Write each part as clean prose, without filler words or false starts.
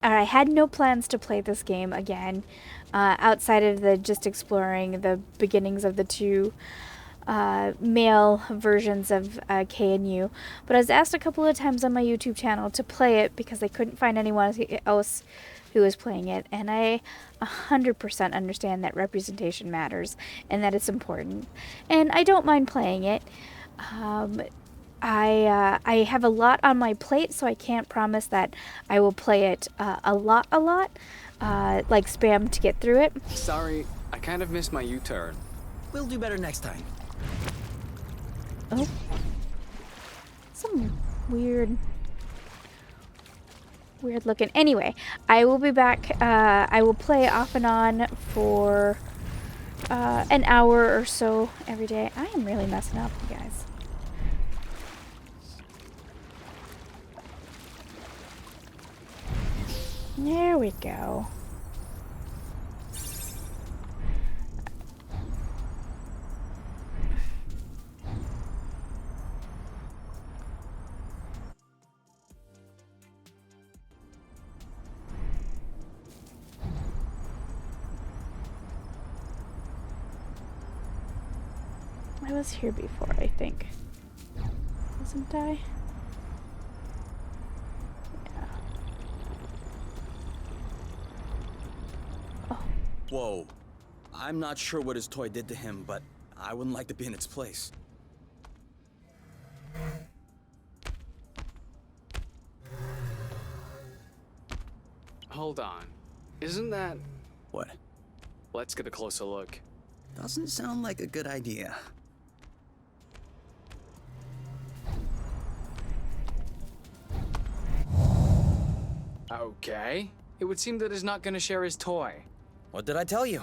I had no plans to play this game again, outside of the just exploring the beginnings of the two male versions of K and U. But I was asked a couple of times on my YouTube channel to play it because I couldn't find anyone else who was playing it, and I 100% understand that representation matters and that it's important. And I don't mind playing it. I have a lot on my plate, so I can't promise that I will play it a lot, like spam to get through it. Sorry, I kind of missed my U-turn. We'll do better next time. Oh. Some weird looking. Anyway, I will be back. I will play off and on for an hour or so every day. I am really messing up, you guys. There we go. I was here before, I think. Wasn't I? Yeah. Oh. Whoa. I'm not sure what his toy did to him, but I wouldn't like to be in its place. Hold on. Isn't that... What? Let's get a closer look. Doesn't sound like a good idea. Okay. It would seem that he's not gonna share his toy. What did I tell you?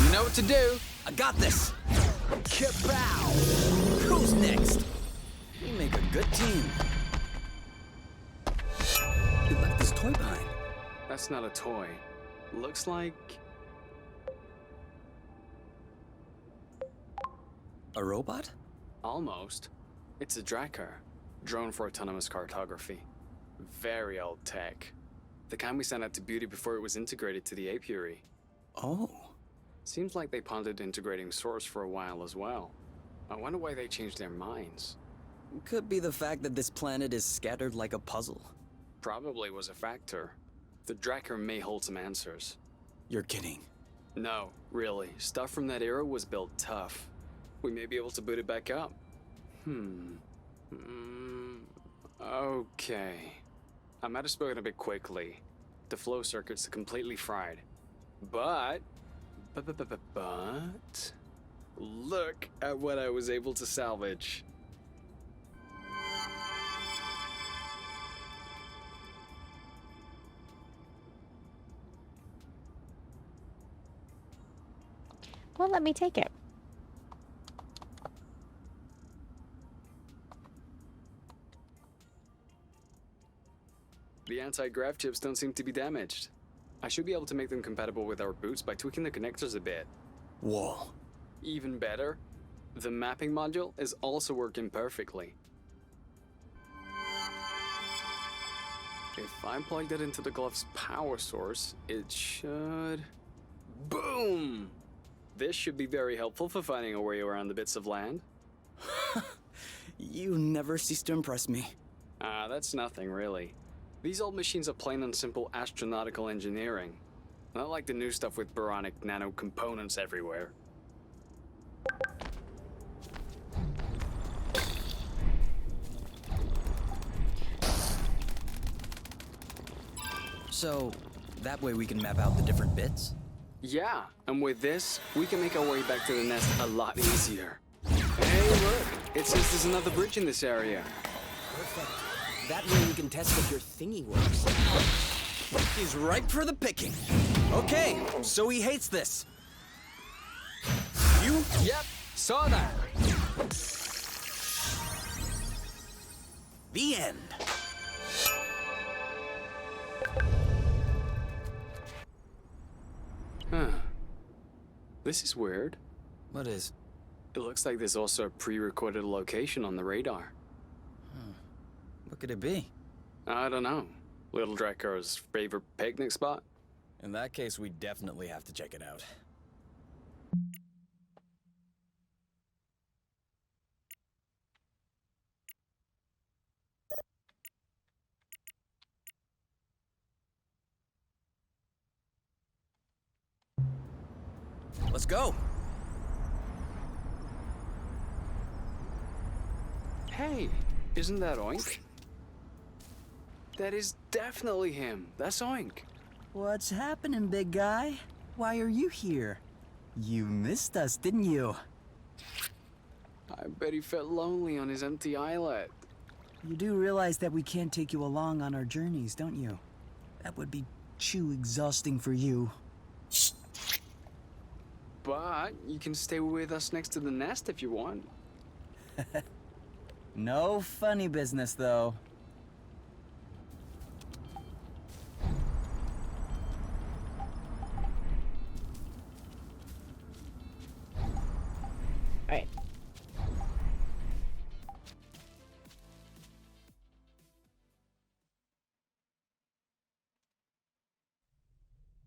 You know what to do. I got this! Kapow! Who's next? We make a good team. He left his toy behind. That's not a toy. Looks like... A robot? Almost. It's a Drakkar. Drone for autonomous cartography. Very old tech. The kind we sent out to Beauty before it was integrated to the apiary. Oh. Seems like they pondered integrating Source for a while as well. I wonder why they changed their minds. Could be the fact that this planet is scattered like a puzzle. Probably was a factor. The Drakkar may hold some answers. You're kidding. No, really. Stuff from that era was built tough. We may be able to boot it back up. Okay. I might have spoken a bit quickly. The flow circuits are completely fried. But... Look at what I was able to salvage. Well, let me take it. The anti-grav chips don't seem to be damaged. I should be able to make them compatible with our boots by tweaking the connectors a bit. Whoa. Even better, the mapping module is also working perfectly. If I plug that into the glove's power source, it should... Boom! This should be very helpful for finding a way around the bits of land. You never cease to impress me. That's nothing, really. These old machines are plain and simple astronautical engineering. Not like the new stuff with boronic nano components everywhere. So, that way we can map out the different bits? Yeah, and with this, we can make our way back to the nest a lot easier. Hey, look! It says there's another bridge in this area. Perfect. That way we can test if your thingy works. He's ripe for the picking. Okay, so he hates this. You? Yep, saw that. The end. Huh. This is weird. What is? It looks like there's also a pre-recorded location on the radar. What could it be? I don't know. Little Draco's favorite picnic spot? In that case, we definitely have to check it out. Let's go! Hey, isn't that Oink? That is definitely him. That's Oink. What's happening, big guy? Why are you here? You missed us, didn't you? I bet he felt lonely on his empty islet. You do realize that we can't take you along on our journeys, don't you? That would be too exhausting for you. But you can stay with us next to the nest if you want. No funny business, though. Alright.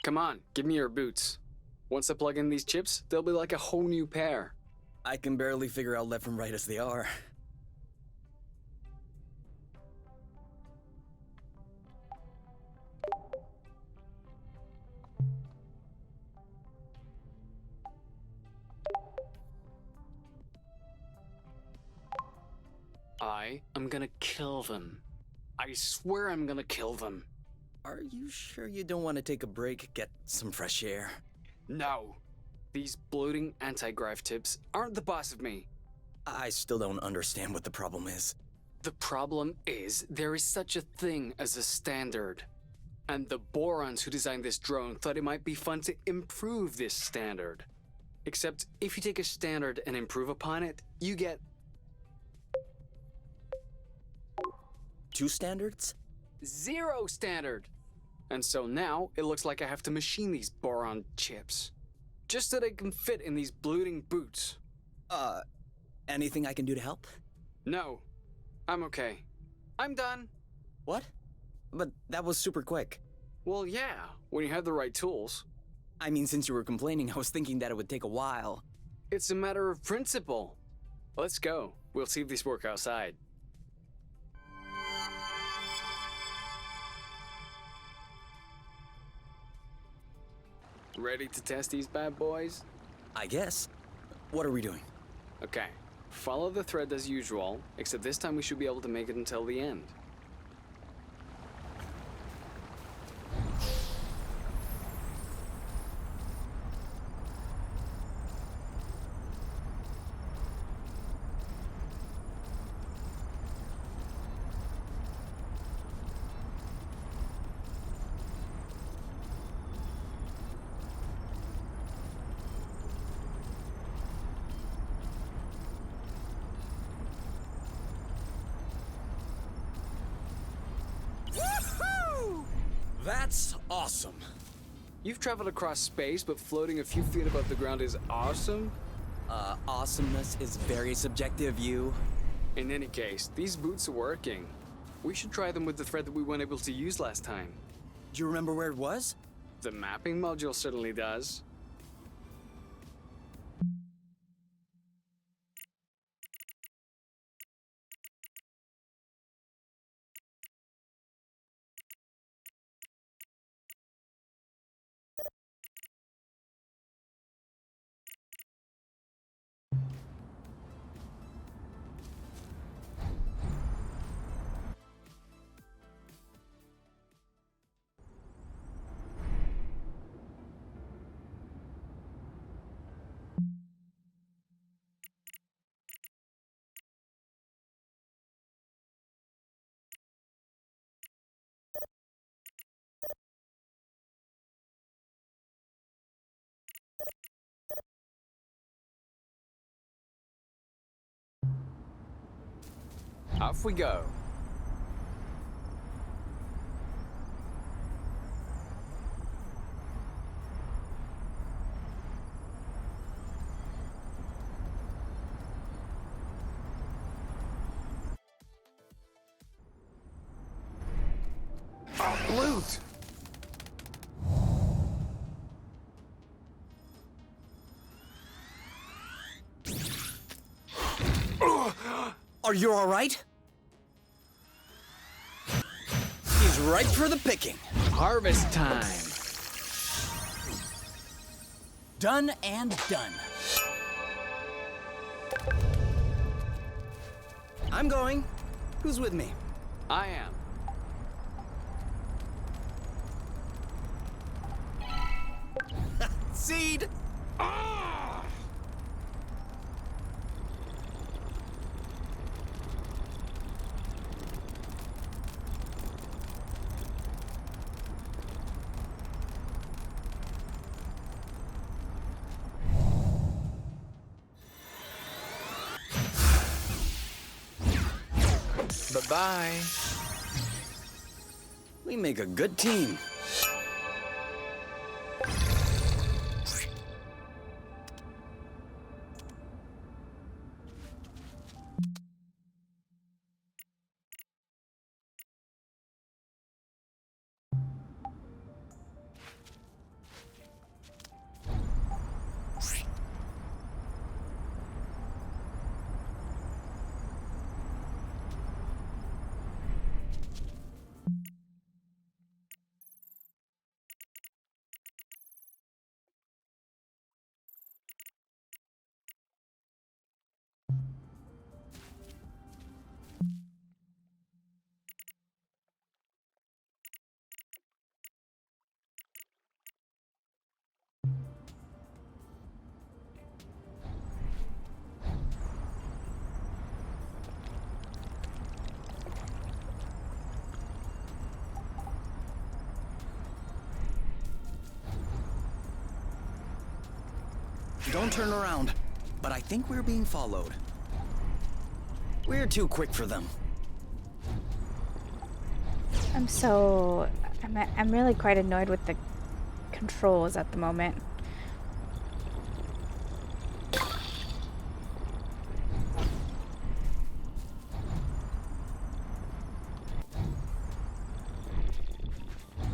Come on, give me your boots. Once I plug in these chips, they'll be like a whole new pair. I can barely figure out left from right as they are. I am gonna kill them. I swear I'm gonna kill them. Are you sure you don't want to take a break, get some fresh air? No. These bloating anti-grav tips aren't the boss of me. I still don't understand what the problem is. The problem is there is such a thing as a standard. And the Borons who designed this drone thought it might be fun to improve this standard. Except if you take a standard and improve upon it, you get 2 standards? 0 standard. And so now it looks like I have to machine these boron chips. Just so they can fit in these bloating boots. Anything I can do to help? No, I'm okay. I'm done. What? But that was super quick. Well, yeah, when you have the right tools. I mean, since you were complaining, I was thinking that it would take a while. It's a matter of principle. Let's go. We'll see if these work outside. Ready to test these bad boys? I guess. What are we doing? Okay. Follow the thread as usual, except this time we should be able to make it until the end. That's awesome. You've traveled across space, but floating a few feet above the ground is awesome? Awesomeness is very subjective, you. In any case, these boots are working. We should try them with the thread that we weren't able to use last time. Do you remember where it was? The mapping module certainly does. Off we go. Loot! Are you all right? He's ripe for the picking. Harvest time! Done and done. I'm going. Who's with me? I am. Seed! Bye-bye. We make a good team. Don't turn around, but I think we're being followed. We're too quick for them. I'm really quite annoyed with the controls at the moment.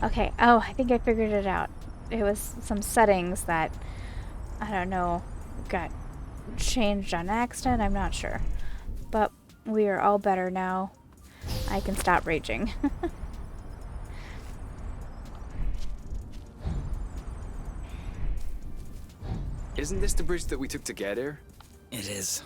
Okay, oh, I think I figured it out. It was some settings that, I don't know, got changed on accident, I'm not sure. But we are all better now. I can stop raging. Isn't this the bridge that we took to get here? It is.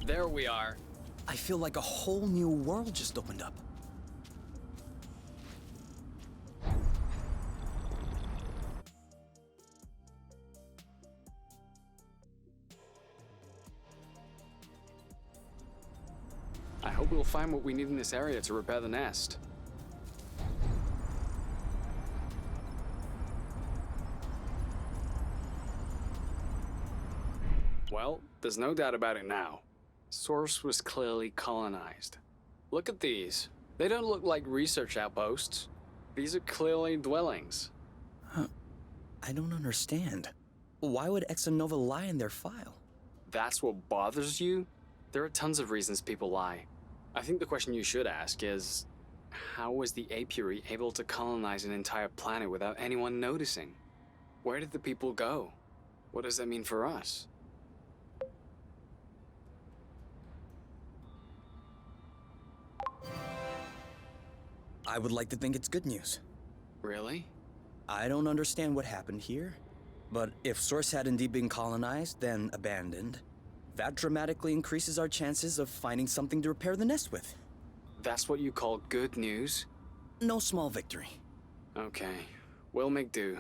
There we are. I feel like a whole new world just opened up. I hope we'll find what we need in this area to repair the nest. Well, there's no doubt about it now. Source was clearly colonized. Look at these. They don't look like research outposts. These are clearly dwellings. I don't understand. Why would Exonova lie in their file? That's what bothers you? There are tons of reasons people lie. I think the question you should ask is, how was the apiary able to colonize an entire planet without anyone noticing? Where did the people go? What does that mean for us? I would like to think it's good news. Really? I don't understand what happened here, but if Source had indeed been colonized, then abandoned, that dramatically increases our chances of finding something to repair the nest with. That's what you call good news? No small victory. Okay, we'll make do.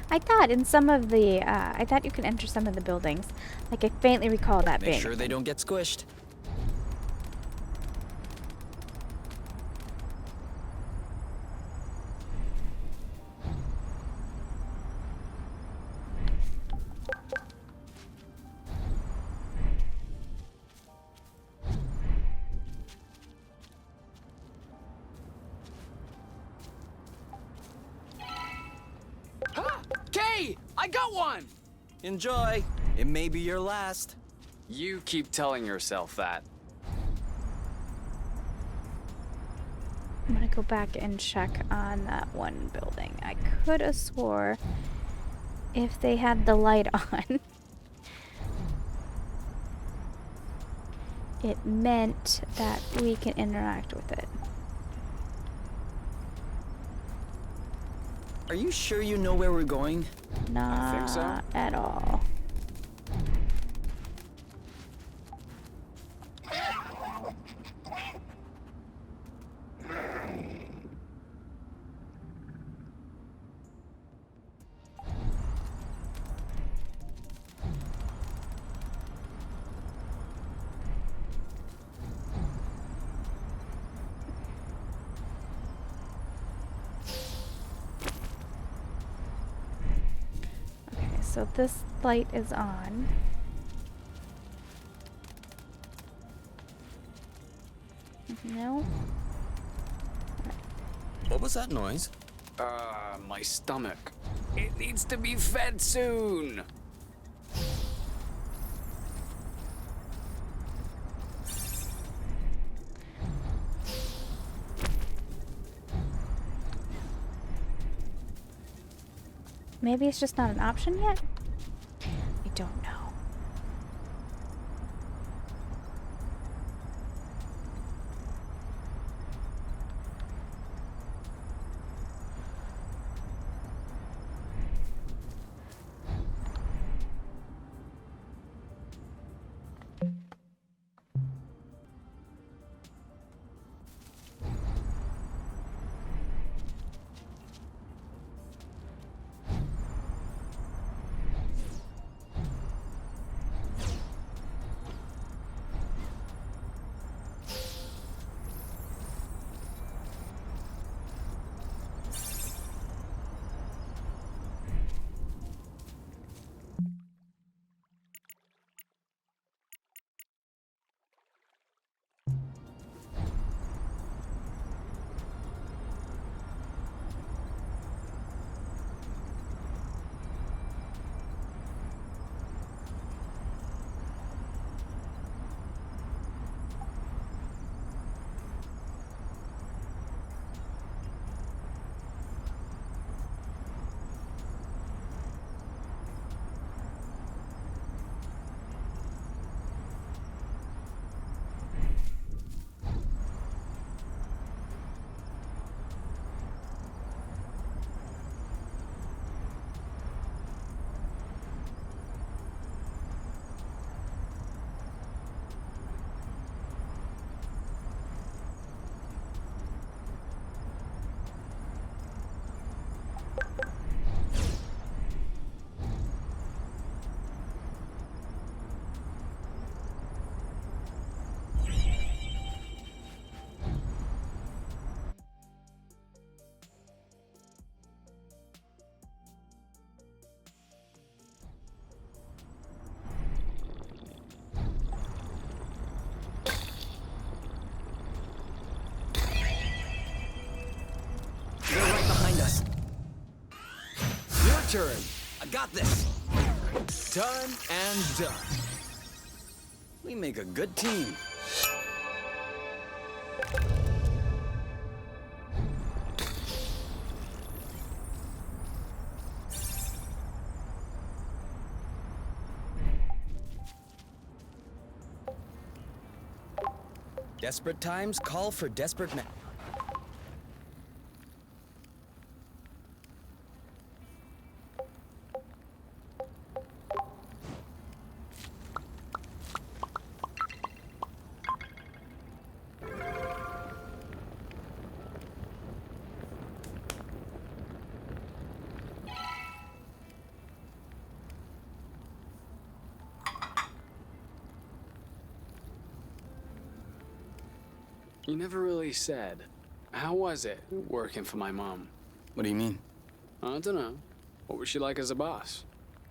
I thought in some of the, I thought you could enter some of the buildings. Like, I faintly recall that Make being. sure they don't get squished. Ha! Kay! I got one! Enjoy. It may be your last. You keep telling yourself that. I'm gonna go back and check on that one building. I could have swore if they had the light on, it meant that we can interact with it. Are you sure you know where we're going? Not think so. at all. Okay, so this light is on. No. What was that noise? My stomach. It needs to be fed soon. Maybe it's just not an option yet? I don't know. They're right behind us. Your turn. I got this. Done and done. We make a good team. Desperate times call for desperate men. You never really said. How was it working for my mom? What do you mean? I don't know. What was she like as a boss?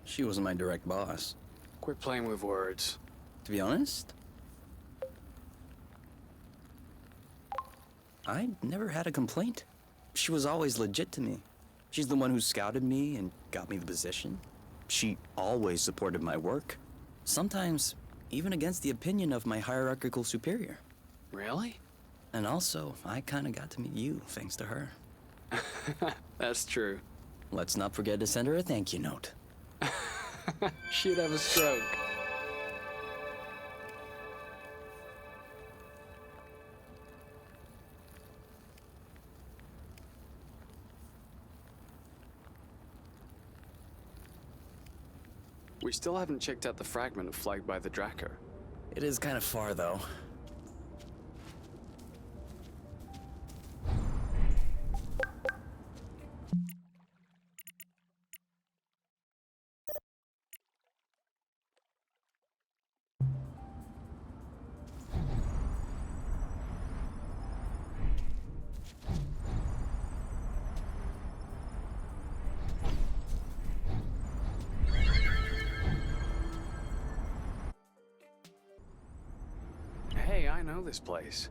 She wasn't my direct boss. Quit playing with words. To be honest, I never had a complaint. She was always legit to me. She's the one who scouted me and got me the position. She always supported my work. Sometimes even against the opinion of my hierarchical superior. Really? And also, I kinda got to meet you thanks to her. That's true. Let's not forget to send her a thank you note. She'd have a stroke. We still haven't checked out the fragment flagged by the Drakkar. It is kind of far, though. Hey, I know this place.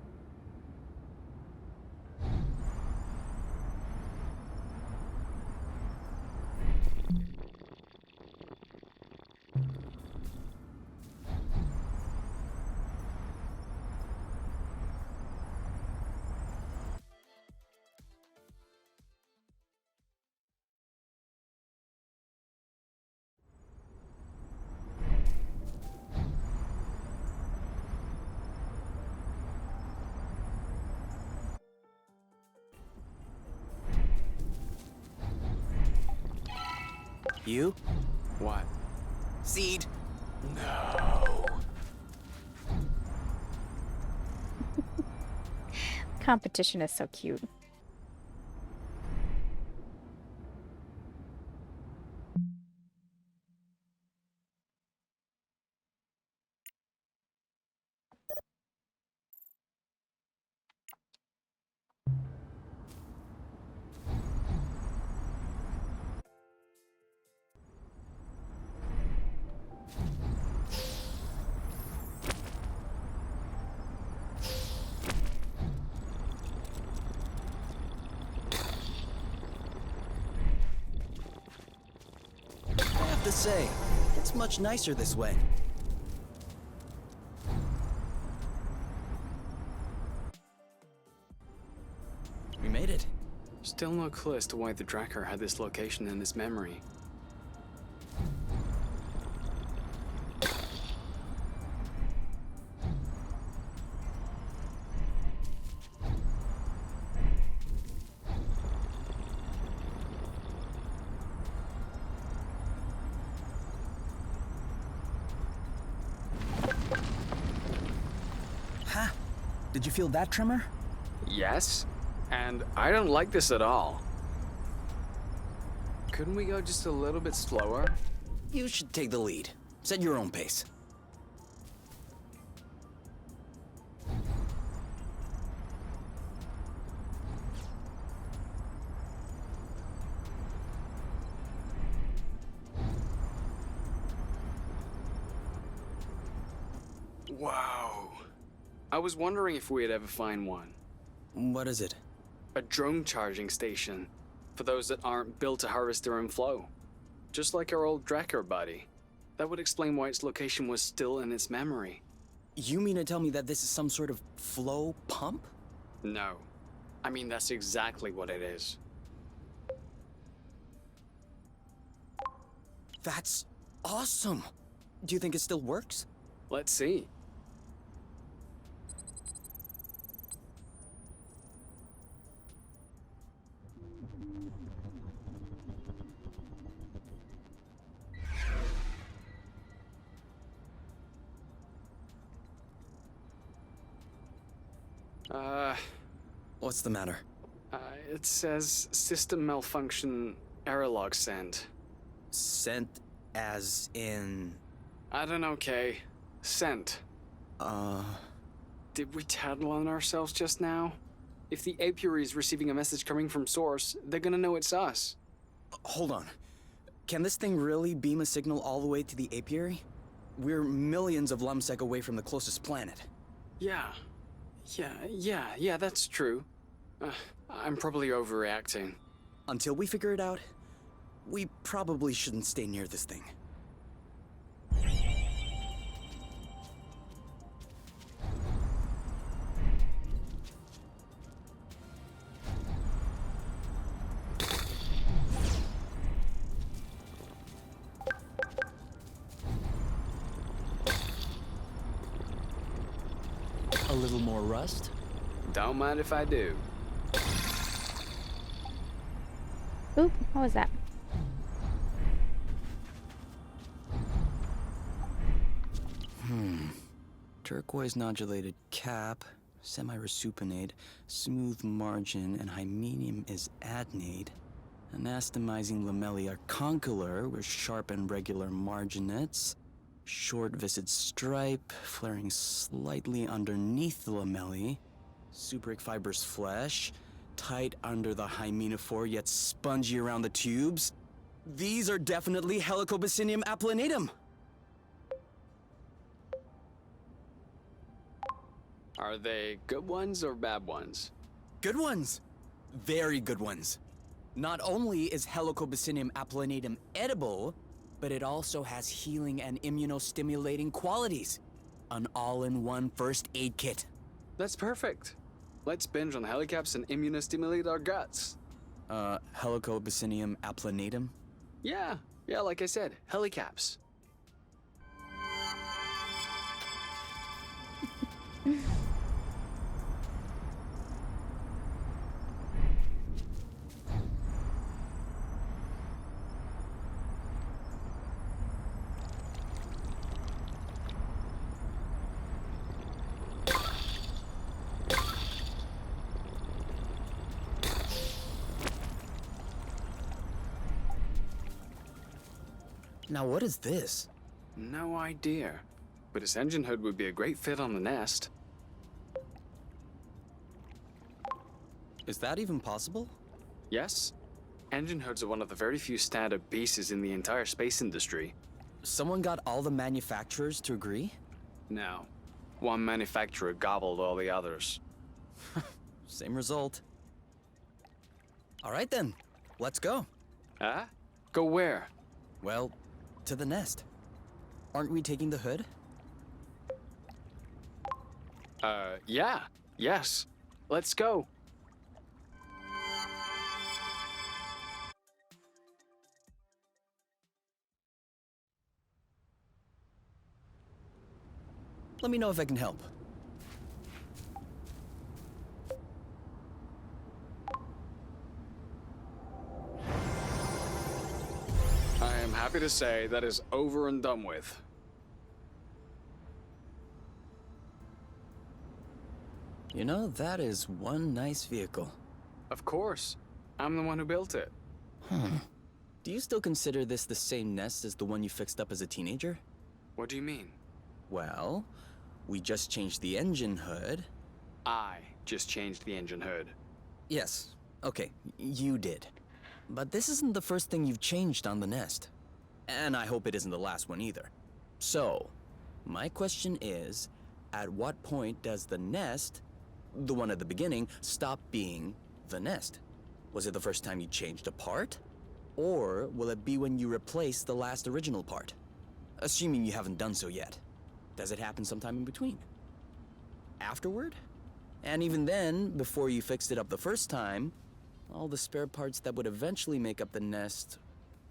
You? What? Seed. No. Competition is so cute. I have to say, it's much nicer this way. We made it. Still no clue as to why the Drakkar had this location in his memory. Ha! Did you feel that tremor? Yes? And I don't like this at all. Couldn't we go just a little bit slower? You should take the lead. Set your own pace. Wow. I was wondering if we'd ever find one. What is it? A drone charging station. For those that aren't built to harvest their own flow. Just like our old Drakkar buddy. That would explain why its location was still in its memory. You mean to tell me that this is some sort of flow pump? No. I mean, that's exactly what it is. That's awesome! Do you think it still works? Let's see. What's the matter? It says system malfunction, error log sent. Sent as in... I don't know, Kay. Sent. Did we tattle on ourselves just now? If the apiary is receiving a message coming from Source, they're gonna know it's us. Hold on. Can this thing really beam a signal all the way to the apiary? We're millions of lumsec away from the closest planet. Yeah, that's true. I'm probably overreacting. Until we figure it out, we probably shouldn't stay near this thing. A little more rust? Don't mind if I do. Oop, what was that? Turquoise nodulated cap, semi-rasupanate, smooth margin, and hymenium is adnate. Anastomizing lamellae are condylar with sharp and regular marginates. Short viscid stripe, flaring slightly underneath the lamellae. Subric fibrous flesh, tight under the hymenophore yet spongy around the tubes. These are definitely Helicobacinium applanatum. Are they good ones or bad ones? Good ones. Very good ones. Not only is Helicobacinium applanatum edible, but it also has healing and immunostimulating qualities. An all-in-one first aid kit. That's perfect. Let's binge on helicaps and immunostimulate our guts. Helicobacinium applanatum? Yeah, like I said, helicaps. Now what is this? No idea. But its engine hood would be a great fit on the nest. Is that even possible? Yes? Engine hoods are one of the very few standard pieces in the entire space industry. Someone got all the manufacturers to agree? No. One manufacturer gobbled all the others. Same result. All right then, let's go. Huh? Go where? Well, to the nest. Aren't we taking the hood? Yeah. Yes. Let's go. Let me know if I can help. I am happy to say that is over and done with. You know, that is one nice vehicle. Of course. I'm the one who built it. Do you still consider this the same nest as the one you fixed up as a teenager? What do you mean? Well, we just changed the engine hood. I just changed the engine hood. Yes, okay, you did. But this isn't the first thing you've changed on the nest. And I hope it isn't the last one either. So, my question is, at what point does the nest, the one at the beginning, stop being the nest? Was it the first time you changed a part? Or will it be when you replace the last original part? Assuming you haven't done so yet. Does it happen sometime in between? Afterward? And even then, before you fixed it up the first time, all the spare parts that would eventually make up the nest,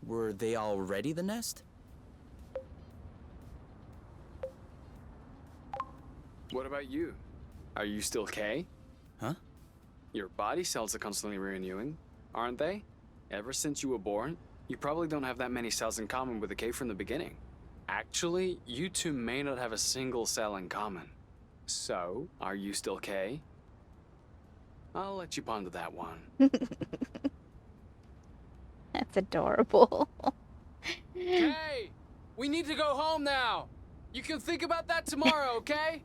were they already the nest? What about you? Are you still K? Huh? Your body cells are constantly renewing, aren't they? Ever since you were born, you probably don't have that many cells in common with the K from the beginning. Actually, you two may not have a single cell in common. So, are you still K? I'll let you ponder that one. That's adorable. Hey! We need to go home now! You can think about that tomorrow, okay?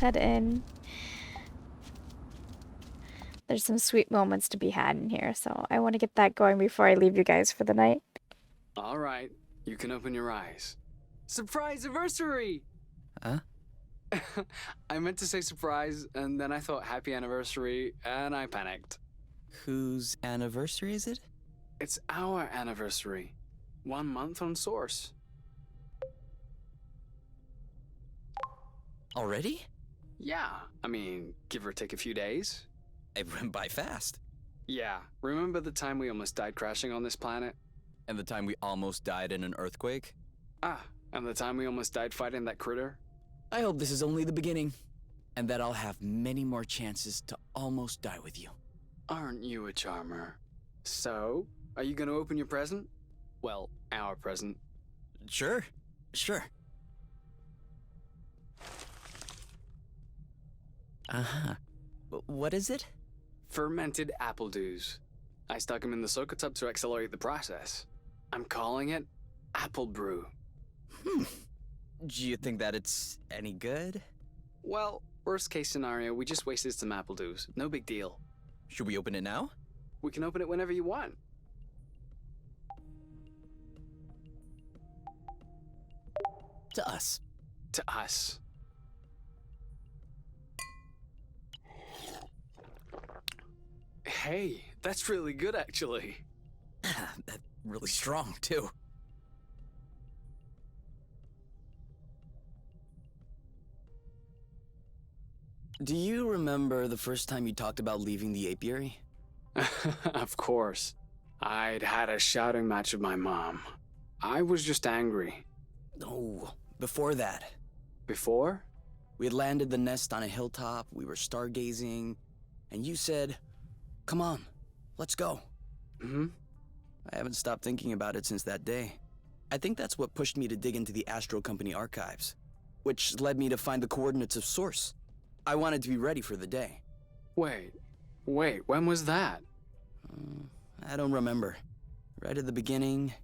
head in. There's some sweet moments to be had in here, so I want to get that going before I leave you guys for the night. All right, you can open your eyes. Surprise anniversary! Huh? I meant to say surprise, and then I thought happy anniversary, and I panicked. Whose anniversary is it? It's our anniversary. 1 month on Source. Already? Yeah, I mean, give or take a few days. It went by fast. Yeah, remember the time we almost died crashing on this planet? And the time we almost died in an earthquake? Ah, and the time we almost died fighting that critter? I hope this is only the beginning, and that I'll have many more chances to almost die with you. Aren't you a charmer? So, are you gonna open your present? Well, our present. Sure. Uh-huh. What is it? Fermented apple dews. I stuck them in the soaker tub to accelerate the process. I'm calling it Apple Brew. Do you think that it's any good? Well, worst case scenario, we just wasted some apple dews. No big deal. Should we open it now? We can open it whenever you want. To us. To us. Hey, that's really good actually. That's really strong, too. Do you remember the first time you talked about leaving the apiary? Of course. I'd had a shouting match with my mom. I was just angry. No, before that. Before? We had landed the nest on a hilltop, we were stargazing, and you said, "Come on, let's go." Hmm? I haven't stopped thinking about it since that day. I think that's what pushed me to dig into the Astro Company archives, which led me to find the coordinates of Source. I wanted to be ready for the day. Wait, when was that? I don't remember. Right at the beginning,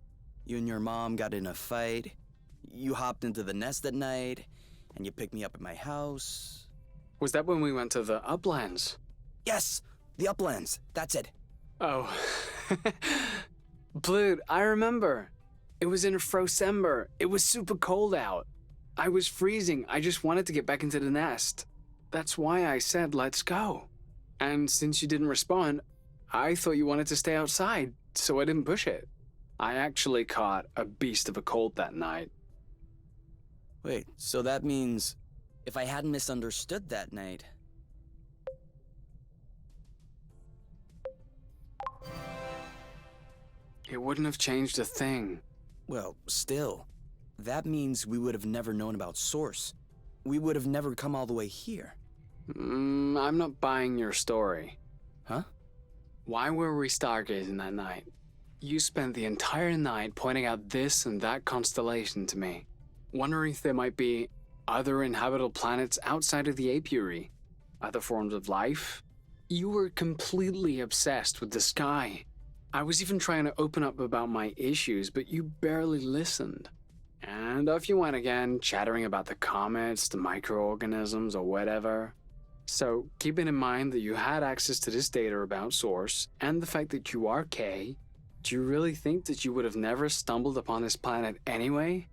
you and your mom got in a fight. You hopped into the nest at night, and you picked me up at my house. Was that when we went to the Uplands? Yes, the Uplands. That's it. Oh. Blood, I remember. It was in Frosember. It was super cold out. I was freezing. I just wanted to get back into the nest. That's why I said, let's go. And since you didn't respond, I thought you wanted to stay outside, so I didn't push it. I actually caught a beast of a cold that night. Wait, so that means if I hadn't misunderstood that night... It wouldn't have changed a thing. Well, still, that means we would have never known about Source. We would have never come all the way here. I'm not buying your story. Huh? Why were we stargazing that night? You spent the entire night pointing out this and that constellation to me, wondering if there might be other inhabitable planets outside of the apiary, other forms of life. You were completely obsessed with the sky. I was even trying to open up about my issues, but you barely listened. And off you went again, chattering about the comets, the microorganisms, or whatever. So, keeping in mind that you had access to this data about Source, and the fact that you are K, do you really think that you would have never stumbled upon this planet anyway?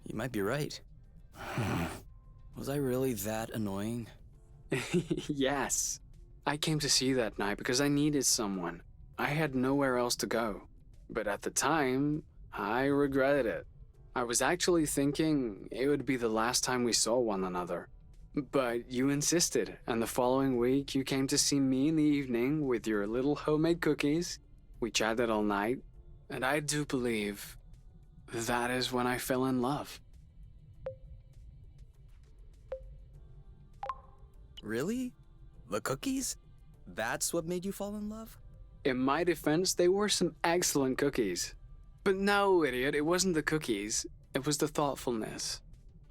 You might be right. Was I really that annoying? Yes. I came to see you that night because I needed someone. I had nowhere else to go. But at the time, I regretted it. I was actually thinking it would be the last time we saw one another. But you insisted, and the following week you came to see me in the evening with your little homemade cookies. We chatted all night, and I do believe that is when I fell in love. Really? The cookies? That's what made you fall in love? In my defense, they were some excellent cookies. But no, idiot, it wasn't the cookies. It was the thoughtfulness.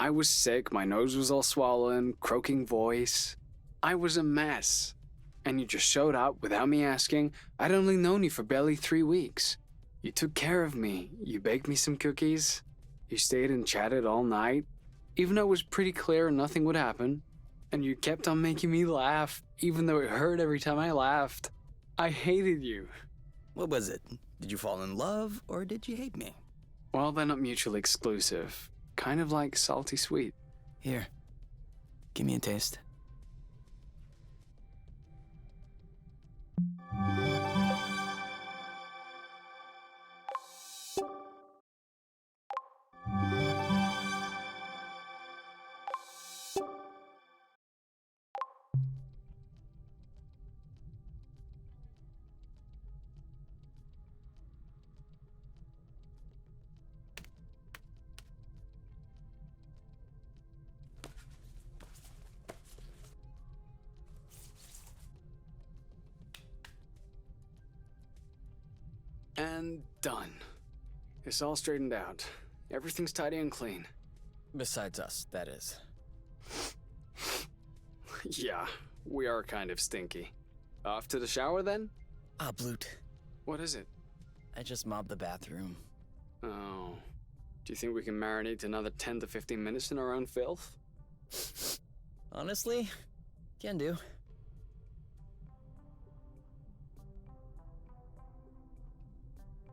I was sick, my nose was all swollen, croaking voice. I was a mess. And you just showed up without me asking. I'd only known you for barely 3 weeks. You took care of me. You baked me some cookies. You stayed and chatted all night. even though it was pretty clear nothing would happen, and you kept on making me laugh, even though it hurt every time I laughed. I hated you. What was it? Did you fall in love, or did you hate me? Well, they're not mutually exclusive. Kind of like salty sweet. Here, give me a taste. And done. It's all straightened out. Everything's tidy and clean. Besides us, that is. Yeah, we are kind of stinky. Off to the shower then? Ah, Bloot. What is it? I just mopped the bathroom. Oh. Do you think we can marinate another 10 to 15 minutes in our own filth? Honestly, can do.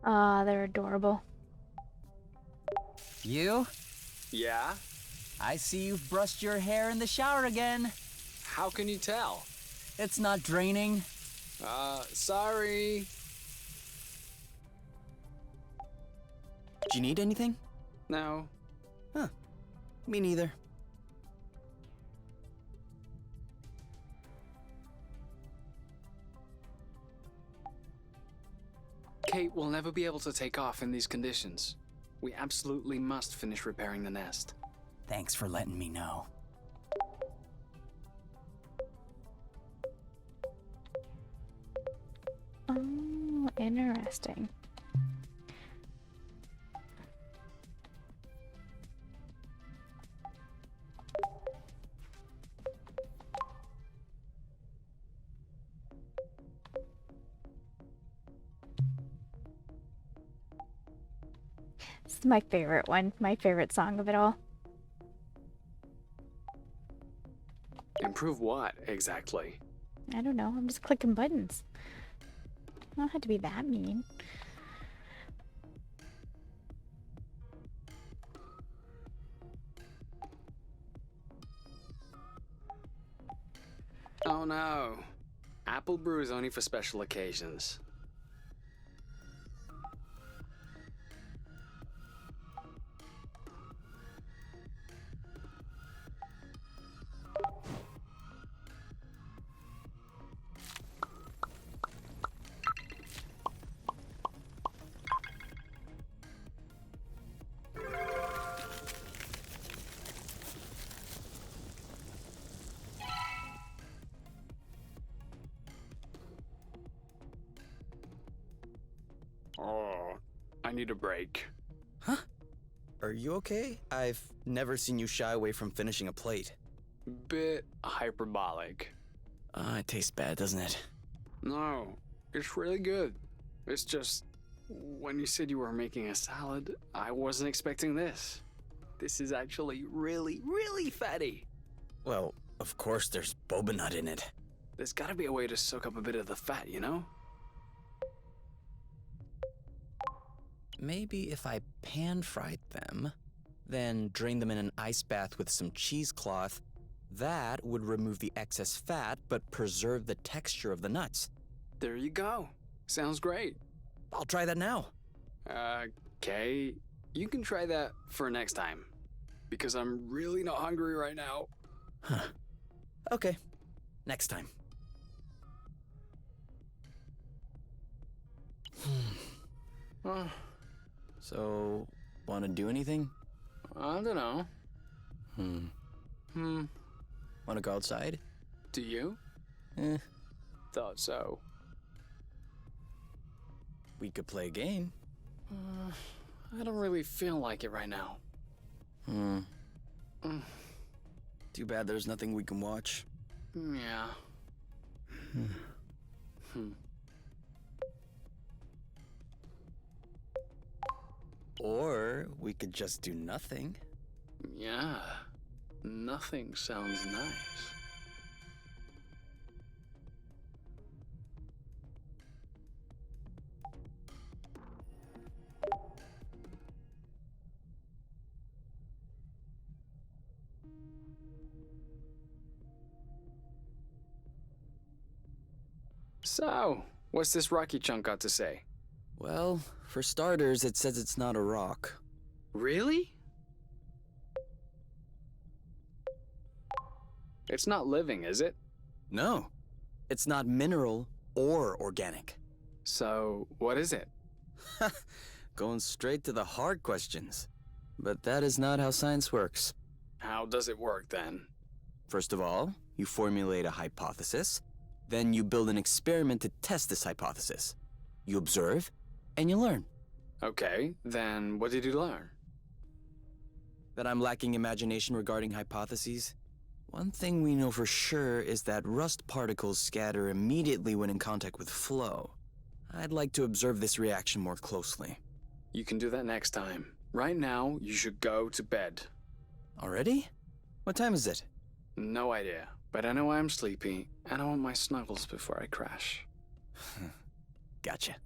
Ah, they're adorable. You? Yeah? I see you've brushed your hair in the shower again. How can you tell? It's not draining. Sorry. Do you need anything? No. Huh. Me neither. Kate will never be able to take off in these conditions. We absolutely must finish repairing the nest. Thanks for letting me know. Oh, interesting. This is my favorite one, my favorite song of it all. Improve what, exactly? I don't know, I'm just clicking buttons. I don't have to be that mean. Oh no. Apple brew is only for special occasions. Oh, I need a break. Huh? Are you okay? I've never seen you shy away from finishing a plate. Bit hyperbolic. It tastes bad, doesn't it? No, it's really good. It's just, when you said you were making a salad, I wasn't expecting this. This is actually really, really fatty. Well, of course there's boba nut in it. There's gotta be a way to soak up a bit of the fat, you know? Maybe if I pan-fried them, then drain them in an ice bath with some cheesecloth, that would remove the excess fat but preserve the texture of the nuts. There you go. Sounds great. I'll try that now. Okay. You can try that for next time. Because I'm really not hungry right now. Huh. Okay. Next time. So, wanna do anything? I don't know. Wanna go outside? Do you? Eh, Thought so. we could play a game. I don't really feel like it right now. Too bad there's nothing we can watch. Yeah. Or we could just do nothing. Yeah. Nothing sounds nice. So, what's this rocky chunk got to say? Well, for starters, it says it's not a rock. Really? It's not living, is it? No, it's not mineral or organic. So, what is it? Going straight to the hard questions. But that is not how science works. How does it work then? First of all, you formulate a hypothesis. Then you build an experiment to test this hypothesis. You observe, and you learn. Okay, then what did you learn? That I'm lacking imagination regarding hypotheses? One thing we know for sure is that rust particles scatter immediately when in contact with flow. I'd like to observe this reaction more closely. You can do that next time. Right now, you should go to bed. Already? What time is it? No idea, but I know I'm sleepy, and I want my snuggles before I crash. Gotcha.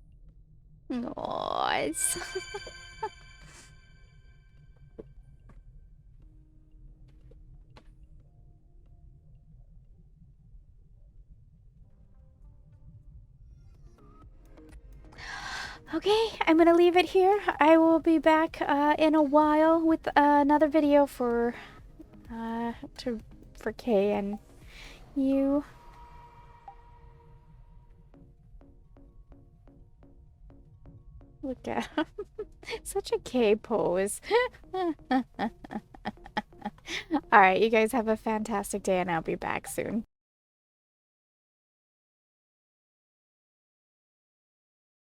Nice. Okay, I'm gonna leave it here. I will be back in a while with another video for Kay and you. Look at him. Such a K pose. Alright, you guys have a fantastic day and I'll be back soon.